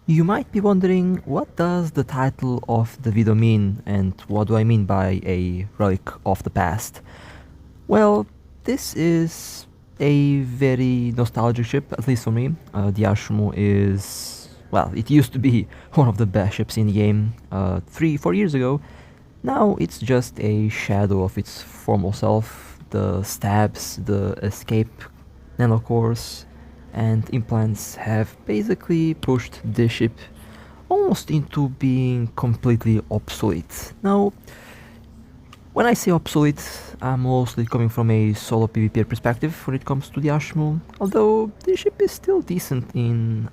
You might be wondering, what does the title of the video mean, and what do I mean by a relic of the past? Well, this is a very nostalgic ship, at least for me. The Ashimmu is, well, it used to be one of the best ships in the game 3-4 years ago. Now it's just a shadow of its former self. The stabs, the escape nanocores, and implants have basically pushed this ship almost into being completely obsolete. Now, when I say obsolete, I'm mostly coming from a solo PvP perspective when it comes to the Ashimmu, although the ship is still decent in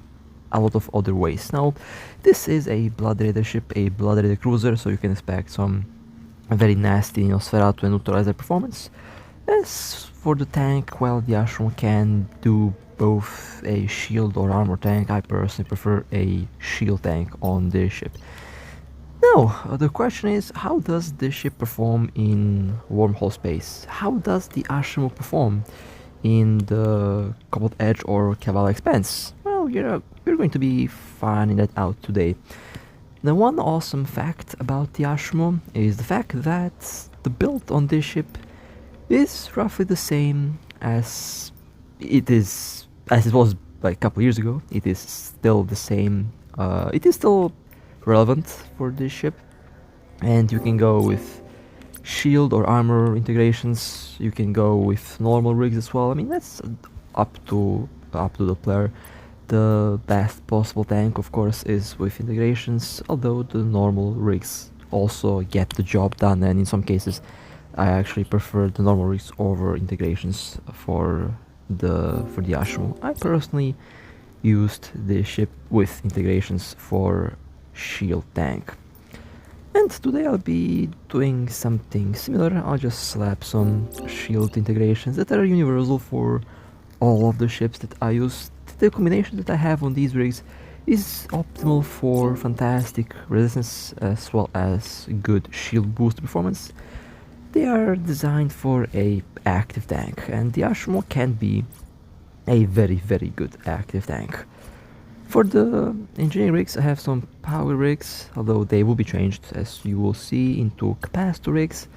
a lot of other ways. Now, this is a Blood Raider ship, a Blood Raider cruiser, so you can expect some very nasty Nosferatu and Neutralizer performance. As for the tank, well, the Ashimmu can do both a shield or armor tank. I personally prefer a shield tank on this ship. Now, the question is, how does this ship perform in Wormhole space? How does the Ashimmu perform in the Cobalt Edge or Kalevala Expanse? Well, we're going to be finding that out today. The one awesome fact about the Ashimmu is the fact that the build on this ship is roughly the same as it was like a couple years ago. It is still the same. It is still relevant for this ship, and you can go with shield or armor integrations. You can go with normal rigs as well. I mean, that's up to the player. The best possible tank, of course, is with integrations, although the normal rigs also get the job done, and in some cases I actually prefer the normal rigs over integrations for the Ashimmu. I personally used this ship with integrations for shield tank. And today I'll be doing something similar. I'll just slap some shield integrations that are universal for all of the ships that I use. The combination that I have on these rigs is optimal for fantastic resistance as well as good shield boost performance. They are designed for a active tank, and the Ashimmu can be a very good active tank. For the engineering rigs, I have some power rigs, although they will be changed, as you will see, into capacitor rigs.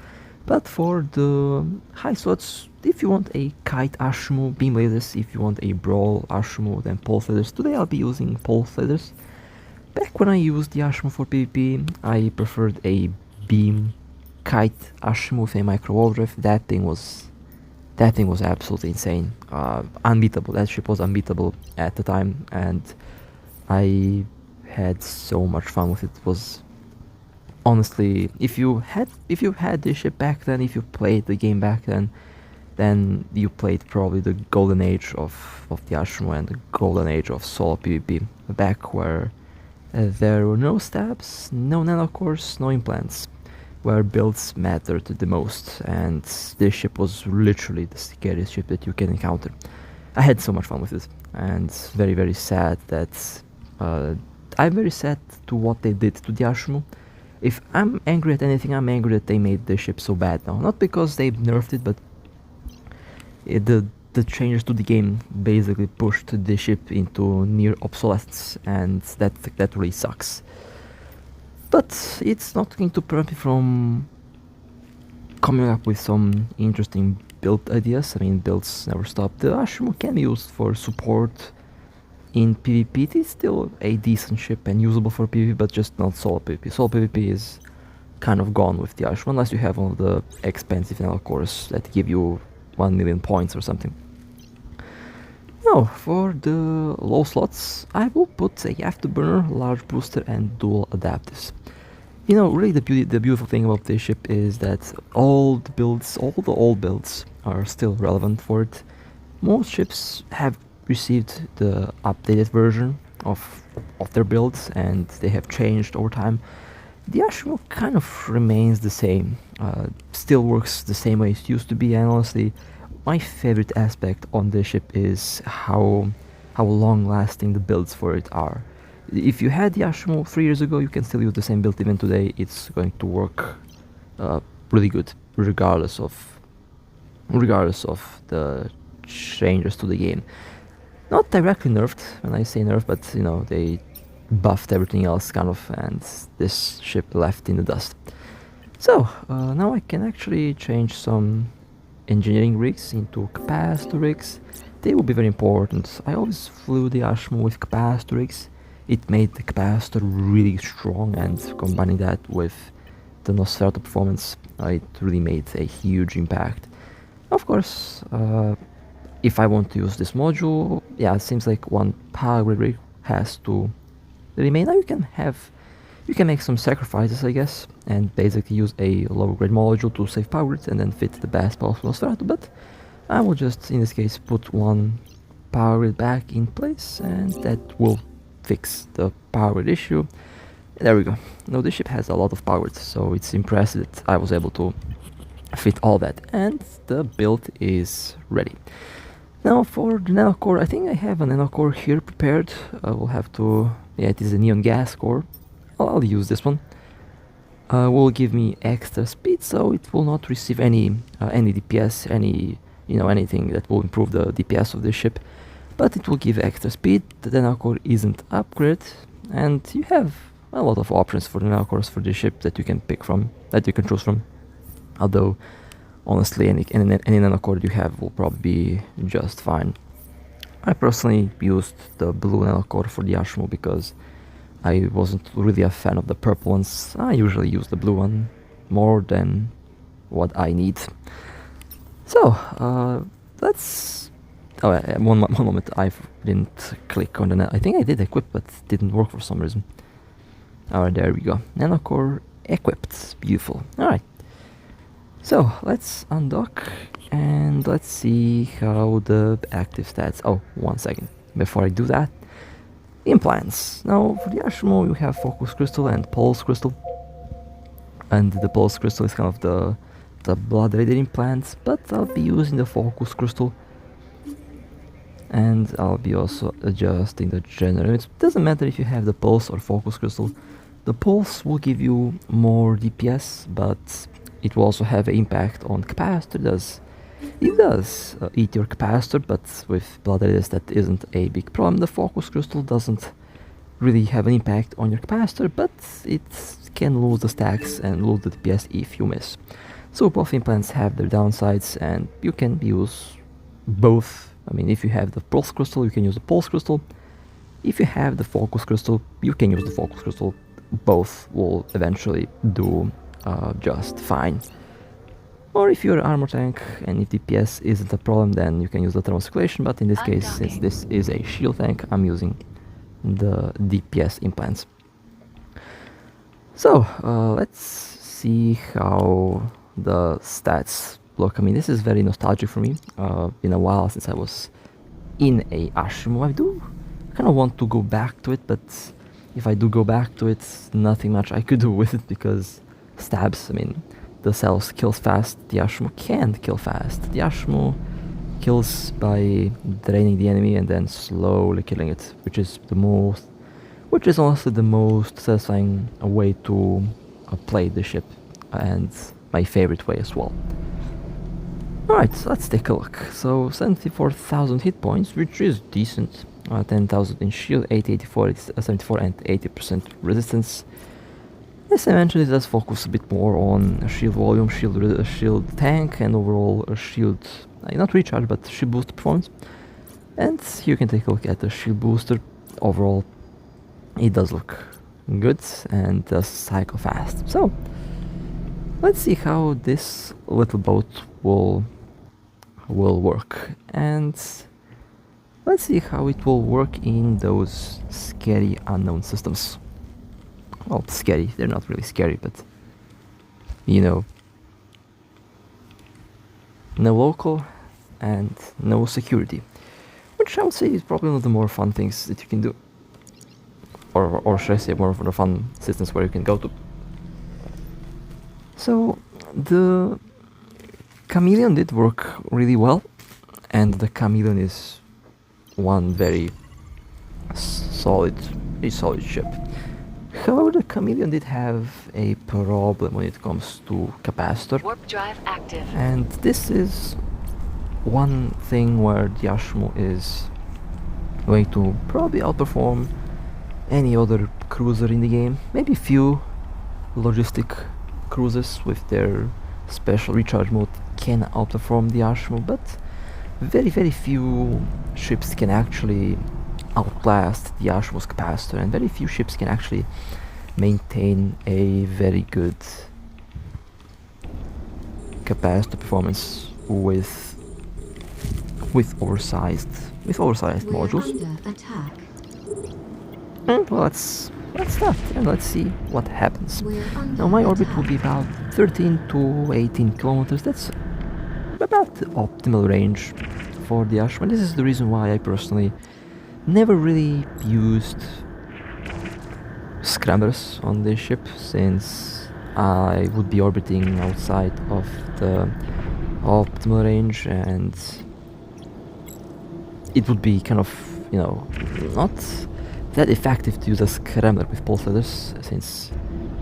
But for the high slots, if you want a kite Ashimmu, beam lasers, if you want a brawl Ashimmu, then pulse lasers. Today I'll be using pulse lasers. Back when I used the Ashimmu for PvP, I preferred a beam kite Ashimmu with a micro overdrive. That thing was absolutely insane. Unbeatable. That ship was unbeatable at the time, and I had so much fun with it. It was honestly, if you had this ship back then, if you played the game back then you played probably the golden age of the Ashimmu and the golden age of solo PvP, back where there were no stabs, no nanocores, no implants, where builds mattered the most, and this ship was literally the scariest ship that you can encounter. I had so much fun with it, and very sad that I'm very sad to what they did to the Ashimmu. If I'm angry at anything, I'm angry that they made the ship so bad now. Not because they nerfed it, but the changes to the game basically pushed the ship into near obsolescence, and that really sucks. But it's not going to prevent me from coming up with some interesting build ideas. I mean, builds never stop. The Ashimmu can be used for support in PvP. It is still a decent ship and usable for PvP, but just not solo PvP. Solo PvP is kind of gone with the Ashimmu, unless you have one of the expensive nanocores that give you 1 million points or something. Now, for the low slots, I will put a afterburner, large booster, and dual adapters. You know, really the beautiful thing about this ship is that all the old builds are still relevant for it. Most ships have received the updated version of their builds, and they have changed over time. The Ashimmu kind of remains the same, still works the same way it used to be, and honestly, my favorite aspect on this ship is how long-lasting the builds for it are. If you had the Ashimmu 3 years ago, you can still use the same build even today. It's going to work really good, regardless of the changes to the game. Not directly nerfed, when I say nerfed, but you know, they buffed everything else kind of, and this ship left in the dust. So now I can actually change some engineering rigs into capacitor rigs. They will be very important. I always flew the Ashimmu with capacitor rigs. It made the capacitor really strong, and combining that with the Nosferatu performance, it really made a huge impact. Of course, if I want to use this module, yeah, it seems like one power grid rig has to remain. Now you can make some sacrifices, I guess, and basically use a lower grade module to save power grids and then fit the best possible Nosferatu, but I will just, in this case, put one power grid back in place, and that will fix the power grid issue. There we go. Now this ship has a lot of power grids, so it's impressive that I was able to fit all that, and the build is ready. Now for the nanocore, I think I have a nanocore here prepared. I will have to, yeah, it is a neon gas core. I'll use this one. Will give me extra speed, so it will not receive any DPS, anything that will improve the DPS of the ship, but it will give extra speed. The nanocore isn't upgrade, and you have a lot of options for the nanocores for this ship that you can pick from, that you can choose from. Although, honestly, any nanocore you have will probably be just fine. I personally used the blue nanocore for the Ashimmu because I wasn't really a fan of the purple ones. I usually use the blue one more than what I need. So, let's... Oh, one moment, I didn't click on the... I think I did equip, but it didn't work for some reason. Alright, there we go. Nanocore equipped. Beautiful. Alright. So, let's undock and let's see how the active stats... Oh, 1 second. Before I do that, implants. Now, for the Ashimmu, you have Focus Crystal and Pulse Crystal. And the Pulse Crystal is kind of the blood-related implants, but I'll be using the Focus Crystal. And I'll be also adjusting the general. It doesn't matter if you have the Pulse or Focus Crystal. The Pulse will give you more DPS, but it will also have an impact on capacitor. It does eat your capacitor, but with blood radius that isn't a big problem. The Focus Crystal doesn't really have an impact on your capacitor, but it can lose the stacks and lose the DPS if you miss. So both implants have their downsides, and you can use both. I mean, if you have the Pulse Crystal, you can use the Pulse Crystal. If you have the Focus Crystal, you can use the Focus Crystal. Both will eventually do just fine. Or if you're an armor tank and if DPS isn't a problem, then you can use the thermal circulation, but in this case, since this is a shield tank, I'm using the DPS implants. So, let's see how the stats look. I mean, this is very nostalgic for me. Been a while since I was in a Ashimmu. I do kind of want to go back to it, but if I do go back to it, nothing much I could do with it because stabs, I mean, the cells kills fast, the Ashimmu can't kill fast. The Ashimmu kills by draining the enemy and then slowly killing it, which is honestly the most satisfying way to play the ship, and my favorite way as well. Alright, so let's take a look. So 74,000 hit points, which is decent. 10,000 in shield, 884, 74 and 80% resistance. As I mentioned, it does focus a bit more on shield volume, shield tank, and overall shield, not recharge, but shield boost performance. And you can take a look at the shield booster. Overall, it does look good and does cycle fast. So, let's see how this little boat will work. And let's see how it will work in those scary unknown systems. Well, scary, they're not really scary, but you know, no local and no security, which I would say is probably one of the more fun things that you can do, or should I say one of the fun systems where you can go to. So the Chameleon did work really well, and the Chameleon is one very solid ship. However, the Chameleon did have a problem when it comes to capacitor. Warp drive active. And this is one thing where the Ashimmu is going to probably outperform any other cruiser in the game. Maybe a few logistic cruisers with their special recharge mode can outperform the Ashimmu, but very few ships can actually outlast the Ashimmu's capacitor, and very few ships can actually maintain a very good capacitor performance with oversized modules. Under attack. And well, let's start and let's see what happens. We're under Now my orbit attack. will be about 13 to 18 kilometers. That's about the optimal range for the Ashimmu. This is the reason why I personally never really used scramblers on this ship, since I would be orbiting outside of the optimal range, and it would be kind of, you know, not that effective to use a scrambler with pulse leaders, since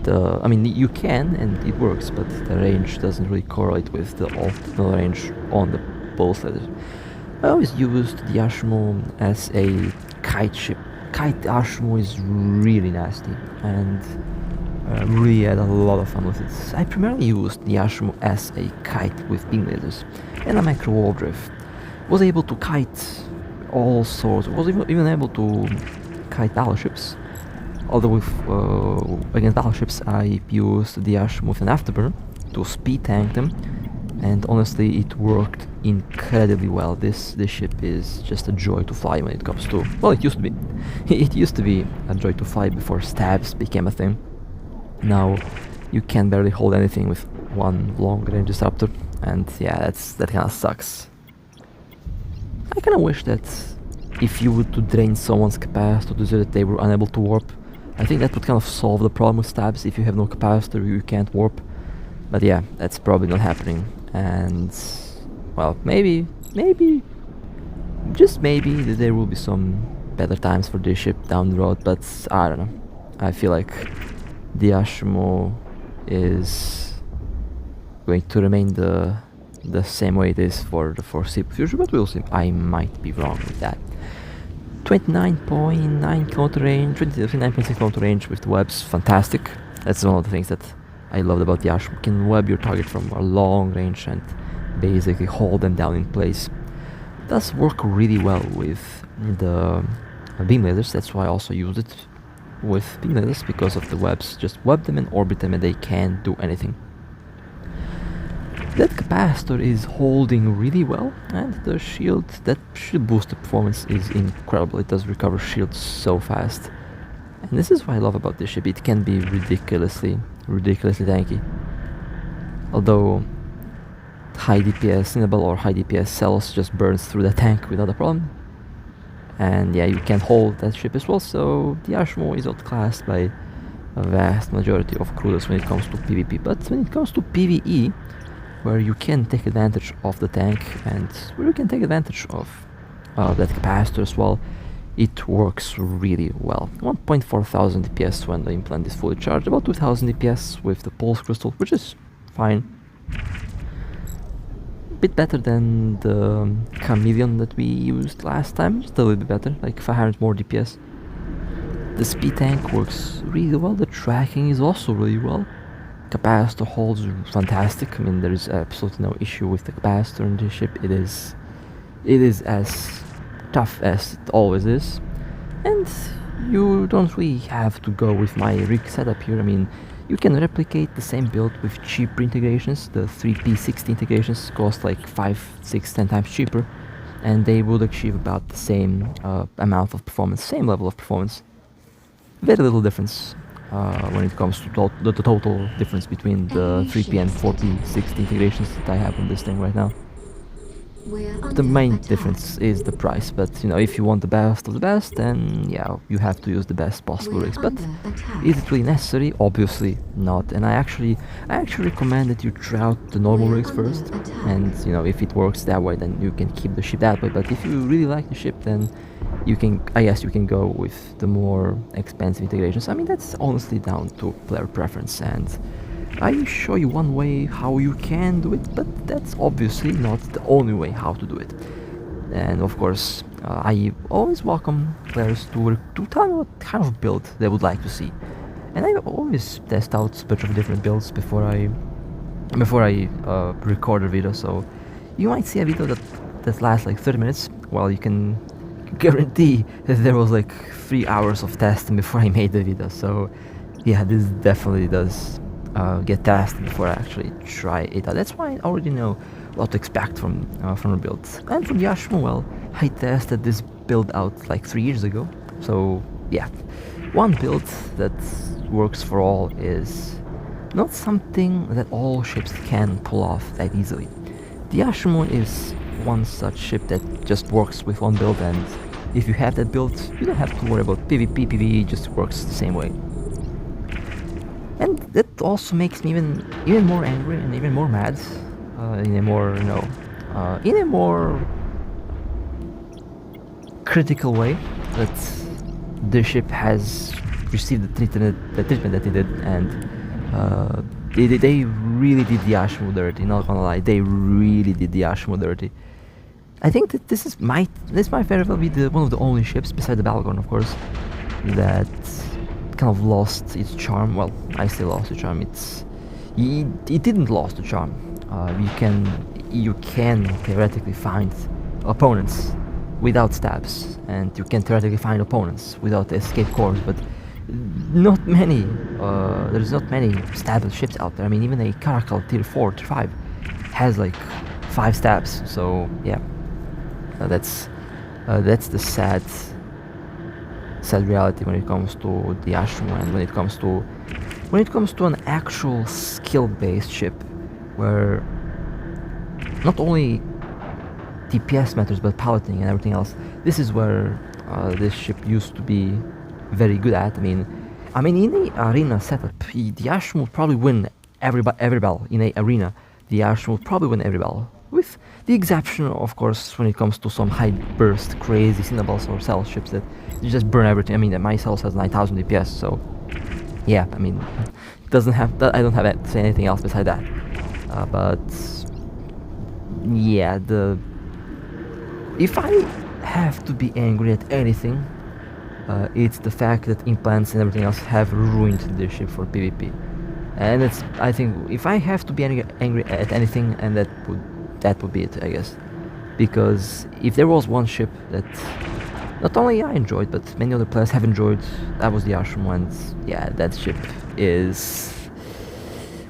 I mean, you can and it works, but the range doesn't really correlate with the optimal range on the pulse leaders. I always used the Ashimmu as a kite ship. Kite Ashimmu is really nasty, and really had a lot of fun with it. I primarily used the Ashimmu as a kite with beam lasers and a macro wall drift. Was able to kite all sorts. Was even able to kite battleships. Although with against battleships, I used the Ashimmu with an afterburn to speed tank them, and honestly, it worked incredibly well. This ship is just a joy to fly when it comes to. Well, it used to be. It used to be a joy to fly before stabs became a thing. Now, you can barely hold anything with one long-range disruptor, and yeah, that kind of sucks. I kind of wish that if you would to drain someone's capacitor so that they were unable to warp, I think that would kind of solve the problem with stabs. If you have no capacitor, you can't warp. But yeah, that's probably not happening. And well, maybe, just maybe, there will be some better times for this ship down the road. But I don't know. I feel like the Ashimmu is going to remain the same way it is for the foreseeable future, but we'll see. I might be wrong with that. 29.9 kilometer range, 29.6 kilometer range with the webs, fantastic. That's one of the things that I loved about the Ashimmu. You can web your target from a long range and basically hold them down in place. It does work really well with the beam lasers. That's why I also use it with beam lasers, because of the webs. Just web them and orbit them and they can't do anything. That capacitor is holding really well, and the shield, that shield booster performance is incredible. It does recover shields so fast. And this is what I love about this ship. It can be ridiculously tanky. Although high DPS Cinnabel or high DPS cells just burns through the tank without a problem. And yeah, you can hold that ship as well, so the Ashimmu is outclassed by a vast majority of cruisers when it comes to PvP. But when it comes to PvE, where you can take advantage of the tank and where you can take advantage of that capacitor as well, it works really well. 1,400 DPS when the implant is fully charged, about 2,000 DPS with the pulse crystal, which is fine. Bit better than the chameleon that we used last time, just a little bit better, like 500 more DPS. The speed tank works really well, the tracking is also really well. Capacitor holds fantastic. I mean, there is absolutely no issue with the capacitor in this ship. It is as tough as it always is, and you don't really have to go with my rig setup here. I mean, you can replicate the same build with cheaper integrations. The 3P60 integrations cost like 5, 6, 10 times cheaper, and they would achieve about the same amount of performance, same level of performance. Very little difference when it comes to the total difference between the 3P and 4P60 integrations that I have on this thing right now. The main difference is the price, but you know, if you want the best of the best, then yeah, you have to use the best possible rigs. But is it really necessary? Obviously not. And I actually recommend that you try out the normal rigs first, and you know, if it works that way, then you can keep the ship that way. But if you really like the ship, then you can, I guess you can go with the more expensive integrations. I mean, that's honestly down to player preference, and I show you one way how you can do it, but that's obviously not the only way how to do it. And of course, I always welcome players to tell me what kind of build they would like to see. And I always test out a bunch of different builds before I record a video, so you might see a video that lasts like 30 minutes, while you can guarantee that there was like 3 hours of testing before I made the video. So yeah, this definitely does get tested before I actually try it out. That's why I already know what to expect from a build. And for the Ashimmu, well, I tested this build out like 3 years ago, so yeah, one build that works for all is not something that all ships can pull off that easily. The Ashimmu is one such ship that just works with one build, and if you have that build, you don't have to worry about PvP, PvE just works the same way. And that also makes me even more angry and even more mad, in a more, in a more critical way, that the ship has received the treatment that it did, and they really did the Ashimmu dirty. Not gonna lie, they really did the Ashimmu dirty. I think that this might very well be one of the only ships, beside the Balgorn, of course, that kind of lost its charm. Well, I still lost the charm. It didn't lost the charm. You can theoretically find opponents without stabs, and you can theoretically find opponents without escape cores, but not many. There's not many stabless ships out there. I mean, even a Caracal tier 4, tier 5 has like 5 stabs. So yeah, that's the sad reality when it comes to the Ashimmu, and when it comes to an actual skill-based ship, where not only DPS matters but piloting and everything else. This is where this ship used to be very good at. I mean, in the arena setup, the Ashimmu would probably win every battle. In a arena, the Ashimmu would probably win every battle, with the exception, of course, when it comes to some high burst, crazy Cinnaballs or Cell ships that you just burn everything. I mean, my Cell has 9,000 DPS, so yeah. I mean, it doesn't have that. I don't have to say anything else beside that. But yeah, if I have to be angry at anything, it's the fact that Expanse and everything else have ruined the ship for PvP. And I think if I have to be angry at anything, and that would be it, I guess. Because if there was one ship that not only I enjoyed, but many other players have enjoyed, that was the Ashimmu, and yeah, that ship is...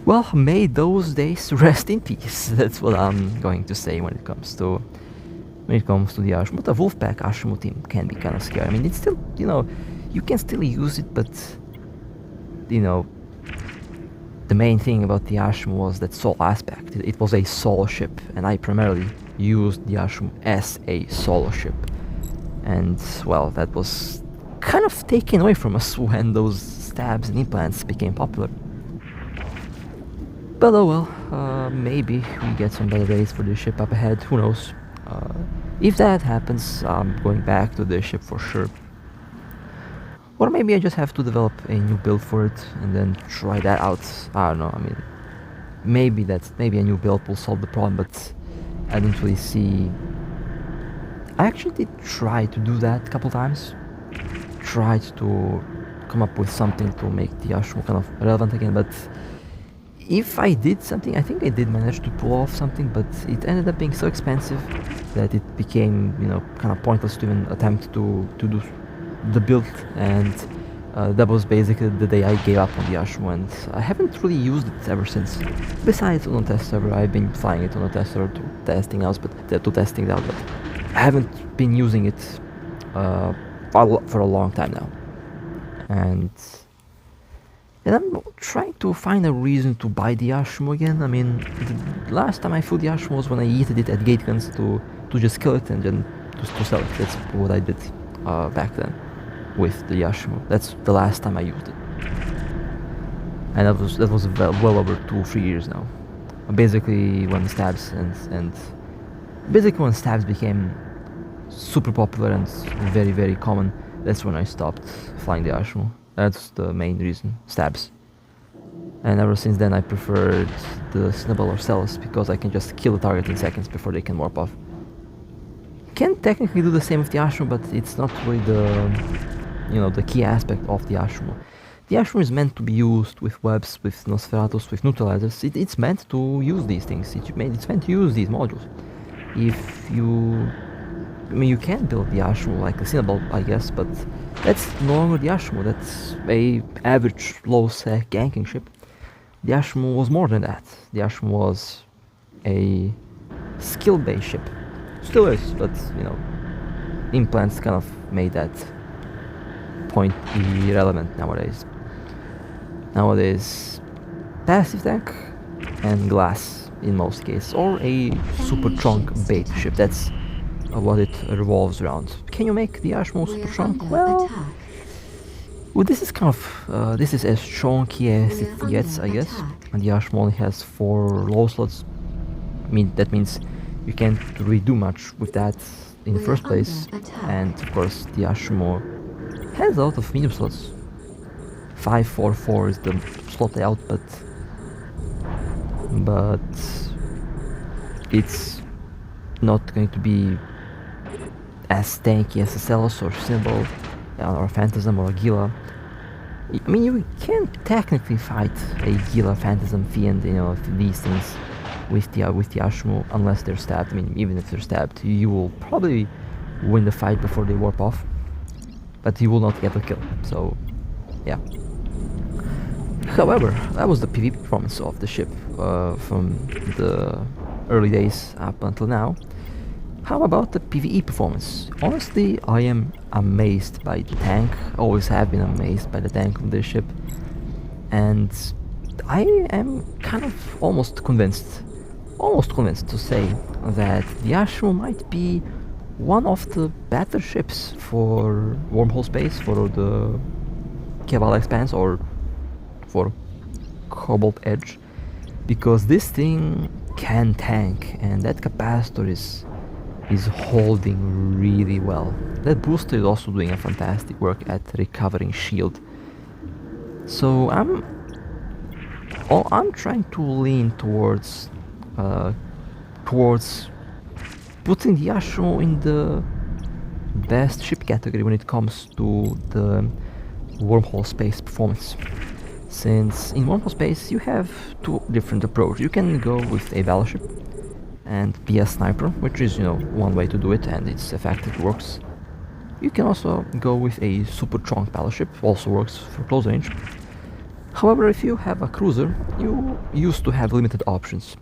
well, may those days rest in peace. That's what I'm going to say when it comes to the Ashimmu. But the Wolfpack Ashimmu team can be kind of scary. I mean, it's still, you can still use it, but the main thing about the Ashimmu was that soul aspect. It was a solo ship, and I primarily used the Ashimmu as a solo ship. And well, that was kind of taken away from us when those stabs and implants became popular. But oh well, maybe we get some better days for the ship up ahead, who knows. If that happens, I'm going back to the ship for sure. Or maybe I just have to develop a new build for it and then try that out. I don't know, I mean, maybe a new build will solve the problem, but I don't really see... I actually did try to do that a couple times. Tried to come up with something to make the Ashimmu kind of relevant again, but if I did something, I think I did manage to pull off something, but it ended up being so expensive that it became, kind of pointless to even attempt to do the build, and that was basically the day I gave up on the Ashimmu, and I haven't really used it ever since. Besides on a test server, I've been flying it on a test server to testing it out, but I haven't been using it for a long time now. And I'm trying to find a reason to buy the Ashimmu again. I mean, the last time I flew the Ashimmu was when I yeeted it at gate guns to just kill it and then to sell it. That's what I did back then with the Ashimmu. That's the last time I used it. And that was well over 2-3 years now. Basically when stabs became super popular and very, very common, that's when I stopped flying the Ashimmu. That's the main reason, stabs. And ever since then I preferred the Snubble or Cells, because I can just kill the target in seconds before they can warp off. can technically do the same with the Ashimmu, but it's not really the key aspect of the Ashimmu. The Ashimmu is meant to be used with webs, with Nosferatus, with neutralizers. It's meant to use these things. It's meant to use these modules. If you... I mean, you can build the Ashimmu like a Cinnaball, I guess, but that's no longer the Ashimmu. That's a average low-sec ganking ship. The Ashimmu was more than that. The Ashimmu was a skill-based ship. Still is, but, implants kind of made that point irrelevant nowadays. Nowadays, passive tank and glass in most cases, or a super trunk bait ship. That's what it revolves around. Can you make the Ashimmu super trunk? Well, this is kind of this is as chunky as it gets, I guess. And the Ashimmu only has 4 low slots. That means you can't really do much with that in the first place. And of course, the Ashimmu has a lot of medium slots. 544 is the slot layout, but it's not going to be as tanky as a Celos or Symbol or a Phantasm or a Gila. I mean, you can technically fight a Gila, Phantasm, Fiend, these things with the Ashimmu, unless they're stabbed. I mean, even if they're stabbed, you will probably win the fight before they warp off, but you will not get a kill. So, yeah. However, that was the PvP performance of the ship from the early days up until now. How about the PvE performance? Honestly, I am amazed by the tank. Always have been amazed by the tank of this ship. And I am kind of almost convinced to say that the Ashimmu might be one of the better ships for Wormhole space, for the Kalevala Expanse, or for Cobalt Edge, because this thing can tank, and that capacitor is holding really well. That booster is also doing a fantastic work at recovering shield. So I'm trying to lean towards putting the Ashimmu in the best ship category when it comes to the Wormhole space performance. Since in Wormhole space you have 2 different approaches. You can go with a battleship and be a sniper, which is one way to do it, and it's effective, works. You can also go with a super trunk battleship, also works for close range. However, if you have a cruiser, you used to have limited options,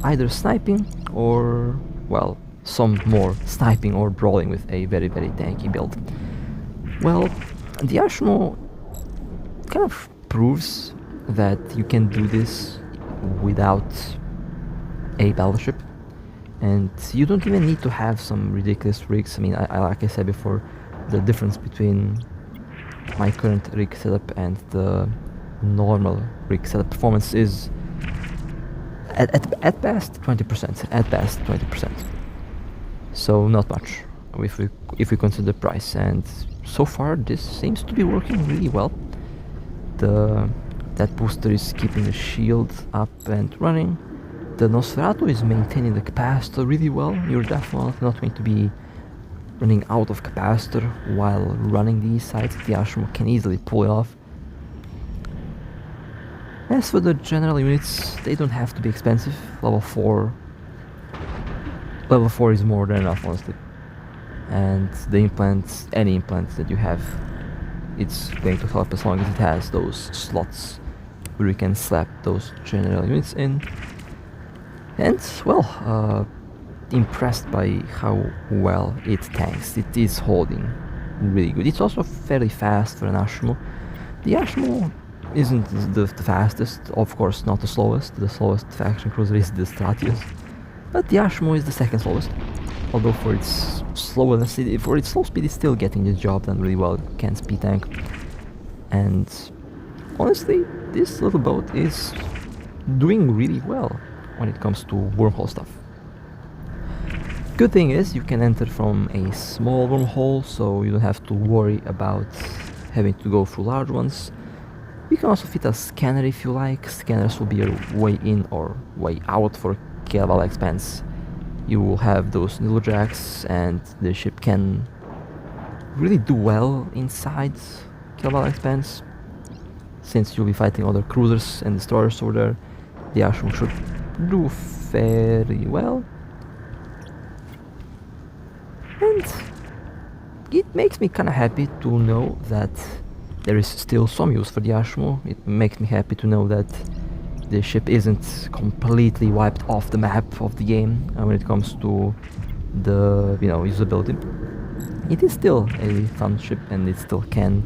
either sniping or, well, some more sniping or brawling with a very, very tanky build. Well, the Ashimmu kind of proves that you can do this without a battleship, and you don't even need to have some ridiculous rigs. I mean, I like I said before, the difference between my current rig setup and the normal rig setup performance is at best 20%. At best 20%. So not much if we consider price, and so far this seems to be working really well. That booster is keeping the shield up and running. The Nosferatu is maintaining the capacitor really well. You're definitely not going to be running out of capacitor while running these sides. The Ashimmu can easily pull it off. As for the general units, they don't have to be expensive. Level 4 is more than enough, honestly. And the implants, any implants that you have, it's going to help as long as it has those slots where you can slap those general units in. And, well, impressed by how well it tanks. It is holding really good. It's also fairly fast for an Ashimmu. The Ashimmu isn't the fastest, of course not the slowest. The slowest faction cruiser is the Stratius, but the Ashimmu is the second slowest. Although for its slowness, for its slow speed, it's still getting the job done really well. It can speed tank, and honestly, this little boat is doing really well when it comes to wormhole stuff. Good thing is you can enter from a small wormhole, so you don't have to worry about having to go through large ones. You can also fit a scanner if you like. Scanners will be your way in or way out for Kalevala Expanse you will have those needle jacks, and the ship can really do well inside Kalevala Expanse. Since you'll be fighting other cruisers and destroyers over there, the Ashimmu should do very well. And it makes me kinda happy to know that there is still some use for the Ashimmu. It makes me happy to know that the ship isn't completely wiped off the map of the game when it comes to the usability. It is still a fun ship and it still can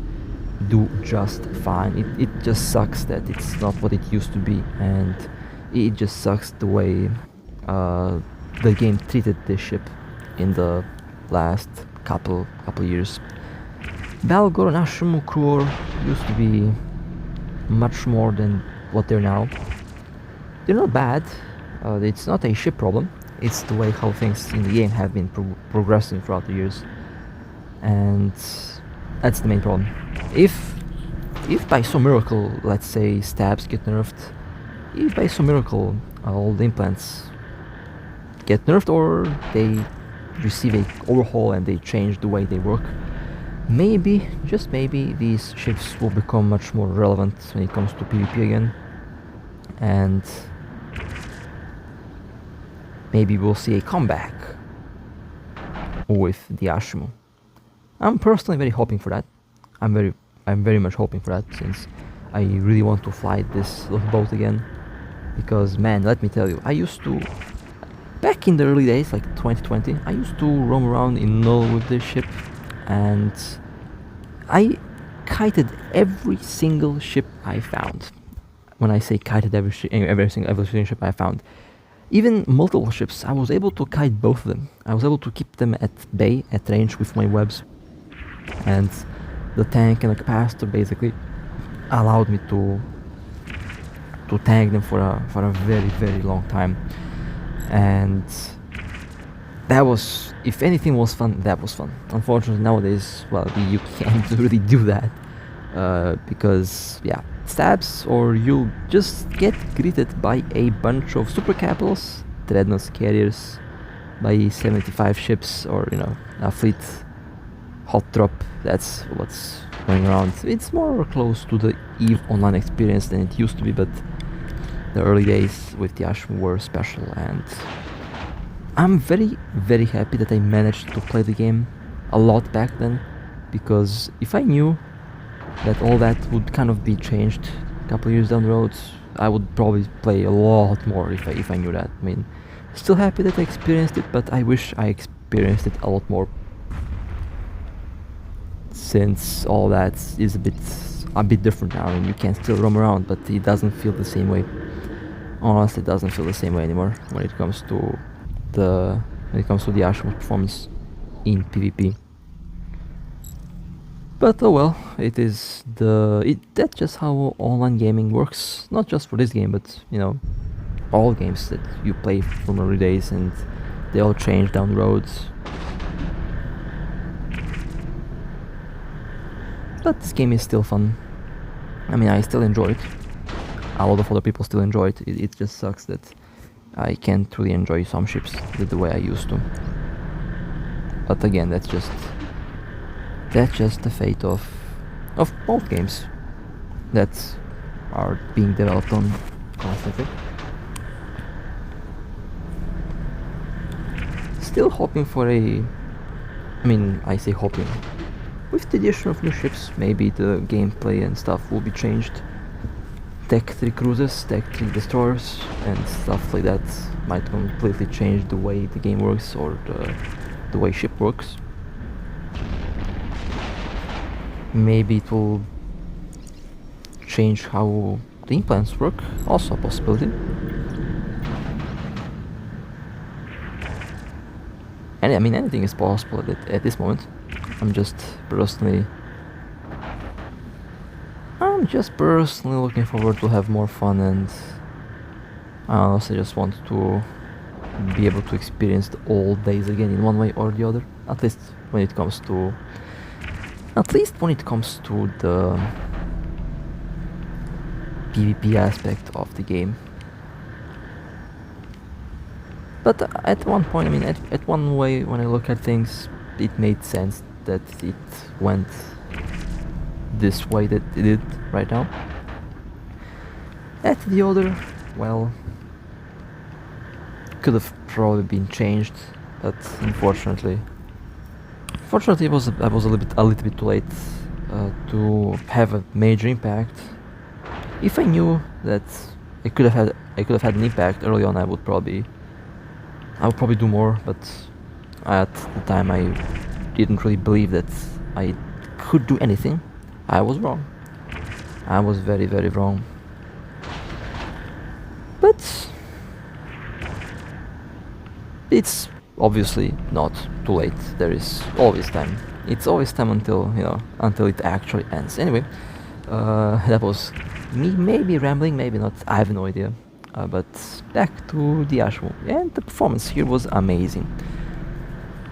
do just fine. It just sucks that it's not what it used to be, and it just sucks the way the game treated this ship in the last couple years. Balgor and Ashimmu Crew used to be much more than what they're now. They're not bad. It's not a ship problem. It's the way how things in the game have been progressing throughout the years, and that's the main problem. If by some miracle, let's say, stabs get nerfed, if by some miracle all the implants get nerfed or they receive a overhaul and they change the way they work, maybe, just maybe, these ships will become much more relevant when it comes to PvP again, and maybe we'll see a comeback with the Ashimmu. I'm personally very hoping for that. I'm very much hoping for that, since I really want to fly this little boat again. Because man, let me tell you, I used to, back in the early days, like 2020, I used to roam around in Null with this ship, and I kited every single ship I found. When I say kited every single ship I found, even multiple ships, I was able to kite both of them. I was able to keep them at bay, at range with my webs, and the tank and the capacitor basically allowed me to tank them for a very long time. And that was, if anything was fun, that was fun. Unfortunately nowadays, well, you can't really do that, because yeah, stabs, or you'll just get greeted by a bunch of super capitals, dreadnoughts, carriers, by 75 ships, or a fleet hot drop. That's what's going around. It's more close to the EVE Online experience than it used to be, but the early days with the Ashimmu were special, and I'm very happy that I managed to play the game a lot back then, because if I knew that all that would kind of be changed a couple of years down the road, I would probably play a lot more if I knew that. I mean, still happy that I experienced it, but I wish I experienced it a lot more, since all that is a bit different now. I mean, you can still roam around, but it doesn't feel the same way. Honestly, it doesn't feel the same way anymore when it comes to the Ashimmu performance in PvP. But oh well, that's just how online gaming works. Not just for this game, but all games that you play from early days, and they all change down the road. But this game is still fun. I mean, I still enjoy it. A lot of other people still enjoy it. It just sucks that I can't really enjoy some ships the way I used to. But again, that's just the fate of both games that are being developed on constantly. Still hoping for I say hoping. With the addition of new ships, maybe the gameplay and stuff will be changed. Tech 3 cruisers, Tech 3 destroyers, and stuff like that might completely change the way the game works, or the way ship works. Maybe it will change how the implants work, also a possibility. And I mean, anything is possible at this moment. I'm just personally looking forward to have more fun, and I honestly just want to be able to experience the old days again in one way or the other. At least when it comes to the PvP aspect of the game. But at one point, I mean, at one way, when I look at things, it made sense that it went this way that it did right now. At the other, well, could have probably been changed, but unfortunately, I was a little bit too late to have a major impact. If I knew that I could have had an impact early on, I would probably do more. But at the time, I didn't really believe that I could do anything. I was wrong. I was very, very wrong. But it's obviously not too late. There is always time. It's always time until it actually ends. Anyway, that was me maybe rambling, maybe not. I have no idea. But back to the Ashimmu, and the performance here was amazing.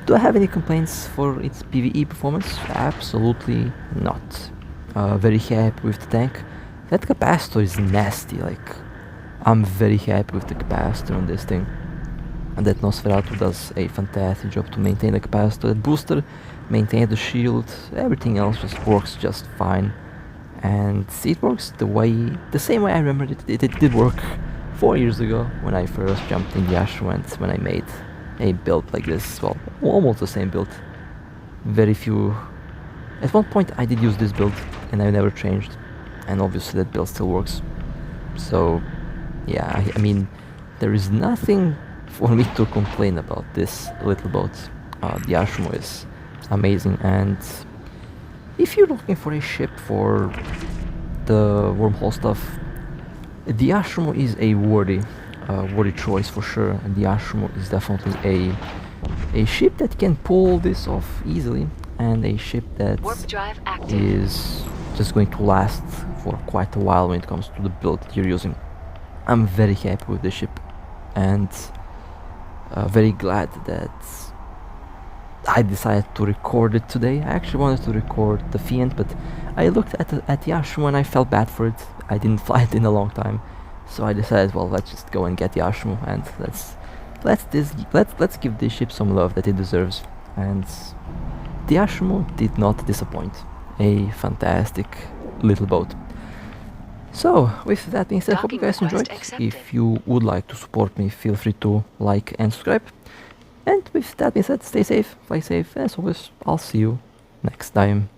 Do I have any complaints for its PvE performance? Absolutely not. Very happy with the tank. That capacitor is nasty. Like, I'm very happy with the capacitor on this thing. And that Nosferatu does a fantastic job to maintain the capacitor. That booster maintains the shield. Everything else just works just fine. And it works the same way I remembered it. It did work 4 years ago when I first jumped in the Ashimmu and when I made a build like this. Well, almost the same build. Very few. At one point I did use this build and I never changed. And obviously that build still works. So yeah, I mean, there is nothing for me to complain about this little boat. The Ashimmu is amazing, and if you're looking for a ship for the wormhole stuff, the Ashimmu is a worthy choice for sure. And the Ashimmu is definitely a ship that can pull this off easily, and a ship that is just going to last for quite a while when it comes to the build that you're using. I'm very happy with the ship, and very glad that I decided to record it today. I actually wanted to record the Fiend, but I looked at the Ashimmu and I felt bad for it. I didn't fly it in a long time, so I decided, well, let's just go and get the Ashimmu and let's give this ship some love that it deserves. And the Ashimmu did not disappoint. A fantastic little boat. So, with that being said, hope you guys enjoyed. If you would like to support me, feel free to like and subscribe. And with that being said, stay safe, fly safe, and as always, I'll see you next time.